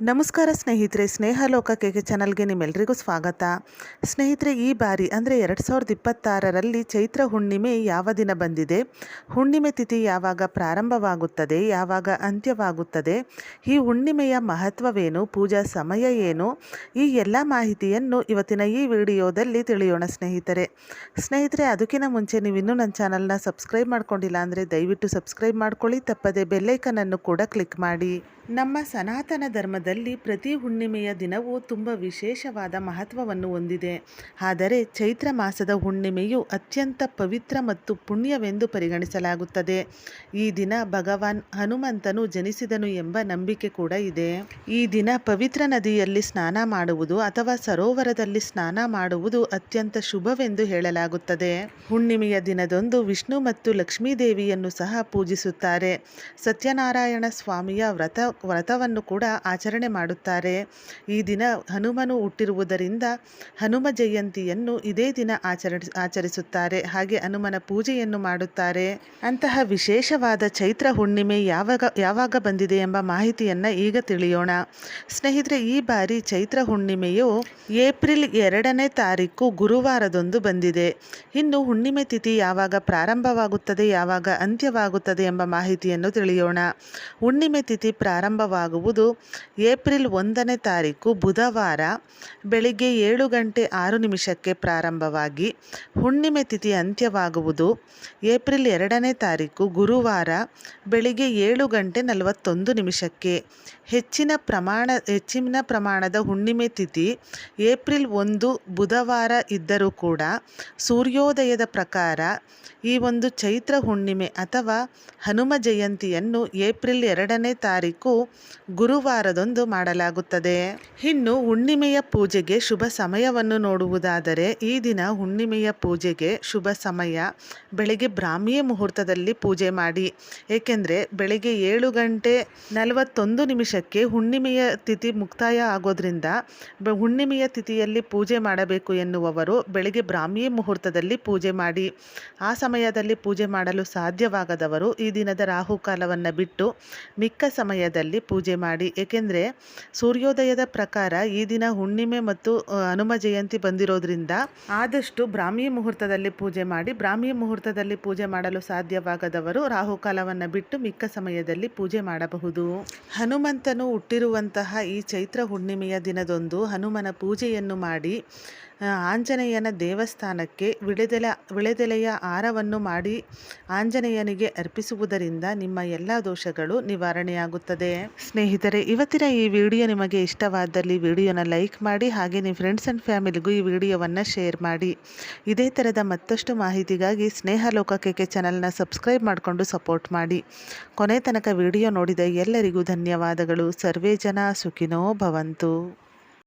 ನಮಸ್ಕಾರ ಸ್ನೇಹಿತರೆ, ಸ್ನೇಹಲೋಕ ಚಾನಲ್ಗೆ ನಿಮ್ಮೆಲ್ಲರಿಗೂ ಸ್ವಾಗತ. ಸ್ನೇಹಿತರೆ, ಈ ಬಾರಿ ಅಂದರೆ 2026ರಲ್ಲಿ ಚೈತ್ರ ಹುಣ್ಣಿಮೆ ಯಾವ ದಿನ ಬಂದಿದೆ, ಹುಣ್ಣಿಮೆ ತಿಥಿ ಯಾವಾಗ ಪ್ರಾರಂಭವಾಗುತ್ತದೆ, ಯಾವಾಗ ಅಂತ್ಯವಾಗುತ್ತದೆ, ಈ ಹುಣ್ಣಿಮೆಯ ಮಹತ್ವವೇನು, ಪೂಜಾ ಸಮಯ ಏನು, ಈ ಎಲ್ಲ ಮಾಹಿತಿಯನ್ನು ಇವತ್ತಿನ ಈ ವಿಡಿಯೋದಲ್ಲಿ ತಿಳಿಯೋಣ ಸ್ನೇಹಿತರೆ. ಅದಕ್ಕಿಂತ ಮುಂಚೆ ನೀವು ಇನ್ನೂ ನನ್ನ ಚಾನಲ್ನ ಸಬ್ಸ್ಕ್ರೈಬ್ ಮಾಡ್ಕೊಂಡಿಲ್ಲ ಅಂದರೆ ದಯವಿಟ್ಟು ಸಬ್ಸ್ಕ್ರೈಬ್ ಮಾಡ್ಕೊಳ್ಳಿ, ತಪ್ಪದೆ ಬೆಲ್ಲೈಕನನ್ನು ಕೂಡ ಕ್ಲಿಕ್ ಮಾಡಿ. ನಮ್ಮ ಸನಾತನ ಧರ್ಮದಲ್ಲಿ ಪ್ರತಿ ಹುಣ್ಣಿಮೆಯ ದಿನವೂ ತುಂಬ ವಿಶೇಷವಾದ ಮಹತ್ವವನ್ನು ಹೊಂದಿದೆ. ಆದರೆ ಚೈತ್ರ ಮಾಸದ ಹುಣ್ಣಿಮೆಯು ಅತ್ಯಂತ ಪವಿತ್ರ ಮತ್ತು ಪುಣ್ಯವೆಂದು ಪರಿಗಣಿಸಲಾಗುತ್ತದೆ. ಈ ದಿನ ಭಗವಾನ್ ಹನುಮಂತನು ಜನಿಸಿದನು ಎಂಬ ನಂಬಿಕೆ ಕೂಡ ಇದೆ. ಈ ದಿನ ಪವಿತ್ರ ನದಿಯಲ್ಲಿ ಸ್ನಾನ ಮಾಡುವುದು ಅಥವಾ ಸರೋವರದಲ್ಲಿ ಸ್ನಾನ ಮಾಡುವುದು ಅತ್ಯಂತ ಶುಭವೆಂದು ಹೇಳಲಾಗುತ್ತದೆ. ಹುಣ್ಣಿಮೆಯ ದಿನದಂದು ವಿಷ್ಣು ಮತ್ತು ಲಕ್ಷ್ಮೀದೇವಿಯನ್ನು ಸಹ ಪೂಜಿಸುತ್ತಾರೆ. ಸತ್ಯನಾರಾಯಣ ಸ್ವಾಮಿಯ ವ್ರತವನ್ನು ಕೂಡ ಆಚರಣೆ ಮಾಡುತ್ತಾರೆ. ಈ ದಿನ ಹನುಮನು ಹುಟ್ಟಿರುವುದರಿಂದ ಹನುಮ ಜಯಂತಿಯನ್ನು ಇದೇ ದಿನ ಆಚರಿಸುತ್ತಾರೆ. ಹಾಗೆ ಹನುಮನ ಪೂಜೆಯನ್ನು ಮಾಡುತ್ತಾರೆ. ಅಂತಹ ವಿಶೇಷವಾದ ಚೈತ್ರ ಹುಣ್ಣಿಮೆ ಯಾವಾಗ ಬಂದಿದೆ ಎಂಬ ಮಾಹಿತಿಯನ್ನು ಈಗ ತಿಳಿಯೋಣ. ಸ್ನೇಹಿತರೆ, ಈ ಬಾರಿ ಚೈತ್ರ ಹುಣ್ಣಿಮೆಯು ಏಪ್ರಿಲ್ 2ನೇ ತಾರೀಕು ಗುರುವಾರದಂದು ಬಂದಿದೆ. ಇನ್ನು ಹುಣ್ಣಿಮೆ ತಿಥಿ ಯಾವಾಗ ಪ್ರಾರಂಭವಾಗುತ್ತದೆ, ಯಾವಾಗ ಅಂತ್ಯವಾಗುತ್ತದೆ ಎಂಬ ಮಾಹಿತಿಯನ್ನು ತಿಳಿಯೋಣ. ಹುಣ್ಣಿಮೆ ತಿಥಿ ಪ್ರಾರಂಭವಾಗುವುದು ಏಪ್ರಿಲ್ 1ನೇ ತಾರೀಕು ಬುಧವಾರ ಬೆಳಿಗ್ಗೆ 7:06 ಪ್ರಾರಂಭವಾಗಿ ಹುಣ್ಣಿಮೆ ತಿಥಿ ಅಂತ್ಯವಾಗುವುದು ಏಪ್ರಿಲ್ 2ನೇ ತಾರೀಕು ಗುರುವಾರ ಬೆಳಿಗ್ಗೆ 7:41. ಹೆಚ್ಚಿನ ಪ್ರಮಾಣದ ಹುಣ್ಣಿಮೆ ತಿಥಿ ಏಪ್ರಿಲ್ 1 ಬುಧವಾರ ಇದ್ದರೂ ಕೂಡ ಸೂರ್ಯೋದಯದ ಪ್ರಕಾರ ಈ ಒಂದು ಚೈತ್ರ ಹುಣ್ಣಿಮೆ ಅಥವಾ ಹನುಮ ಜಯಂತಿಯನ್ನು ಏಪ್ರಿಲ್ 2ನೇ ತಾರೀಕು ಗುರುವಾರದಂದು ಮಾಡಲಾಗುತ್ತದೆ. ಇನ್ನು ಹುಣ್ಣಿಮೆಯ ಪೂಜೆಗೆ ಶುಭ ಸಮಯವನ್ನು ನೋಡುವುದಾದರೆ ಈ ದಿನ ಹುಣ್ಣಿಮೆಯ ಪೂಜೆಗೆ ಶುಭ ಸಮಯ ಬೆಳಗ್ಗೆ ಬ್ರಾಹ್ಮಿ ಮುಹೂರ್ತದಲ್ಲಿ ಪೂಜೆ ಮಾಡಿ. ಏಕೆಂದರೆ ಬೆಳಗ್ಗೆ 7:41 ಹುಣ್ಣಿಮೆಯ ತಿಥಿ ಮುಕ್ತಾಯ ಆಗೋದ್ರಿಂದ ಹುಣ್ಣಿಮೆಯ ತಿಥಿಯಲ್ಲಿ ಪೂಜೆ ಮಾಡಬೇಕು ಎನ್ನುವವರು ಬೆಳಗ್ಗೆ ಬ್ರಾಹ್ಮಿ ಮುಹೂರ್ತದಲ್ಲಿ ಪೂಜೆ ಮಾಡಿ. ಆ ಸಮಯದಲ್ಲಿ ಪೂಜೆ ಮಾಡಲು ಸಾಧ್ಯವಾಗದವರು ಈ ದಿನದ ರಾಹುಕಾಲವನ್ನು ಬಿಟ್ಟು ಮಿಕ್ಕ ಸಮಯದಲ್ಲಿ ಪೂಜೆ ಮಾಡಿ. ಏಕೆಂದರೆ ಸೂರ್ಯೋದಯದ ಪ್ರಕಾರ ಈ ದಿನ ಹುಣ್ಣಿಮೆ ಮತ್ತು ಹನುಮ ಜಯಂತಿ ಬಂದಿರೋದ್ರಿಂದ ಆದಷ್ಟು ಬ್ರಾಹ್ಮಿ ಮುಹೂರ್ತದಲ್ಲಿ ಪೂಜೆ ಮಾಡಿ. ಬ್ರಾಹ್ಮಿ ಮುಹೂರ್ತದಲ್ಲಿ ಪೂಜೆ ಮಾಡಲು ಸಾಧ್ಯವಾಗದವರು ರಾಹುಕಾಲವನ್ನು ಬಿಟ್ಟು ಮಿಕ್ಕ ಸಮಯದಲ್ಲಿ ಪೂಜೆ ಮಾಡಬಹುದು. ಹನುಮಂತನು ಹುಟ್ಟಿರುವಂತಹ ಈ ಚೈತ್ರ ಹುಣ್ಣಿಮೆಯ ದಿನದಂದು ಹನುಮನ ಪೂಜೆಯನ್ನು ಮಾಡಿ ಆಂಜನೇಯನ ದೇವಸ್ಥಾನಕ್ಕೆ ವಿಳೆದೆಲೆಯ ಹಾರವನ್ನು ಮಾಡಿ ಆಂಜನೇಯನಿಗೆ ಅರ್ಪಿಸುವುದರಿಂದ ನಿಮ್ಮ ಎಲ್ಲ ದೋಷಗಳು ನಿವಾರಣೆಯಾಗುತ್ತದೆ. ಸ್ನೇಹಿತರೆ, ಇವತ್ತಿನ ಈ ವಿಡಿಯೋ ನಿಮಗೆ ಇಷ್ಟವಾದಲ್ಲಿ ವಿಡಿಯೋನ ಲೈಕ್ ಮಾಡಿ, ಹಾಗೆ ನಿಮ್ಮ ಫ್ರೆಂಡ್ಸ್ ಆ್ಯಂಡ್ ಫ್ಯಾಮಿಲಿಗೂ ಈ ವಿಡಿಯೋವನ್ನು ಶೇರ್ ಮಾಡಿ. ಇದೇ ಥರದ ಮತ್ತಷ್ಟು ಮಾಹಿತಿಗಾಗಿ ಸ್ನೇಹಲೋಕ ಚಾನಲ್ನ ಸಬ್ಸ್ಕ್ರೈಬ್ ಮಾಡಿಕೊಂಡು ಸಪೋರ್ಟ್ ಮಾಡಿ. ಕೊನೆ ತನಕ ವಿಡಿಯೋ ನೋಡಿದ ಎಲ್ಲರಿಗೂ ಧನ್ಯವಾದಗಳು. ಸರ್ವೇ ಜನ ಸುಖಿನೋ ಭವಂತು.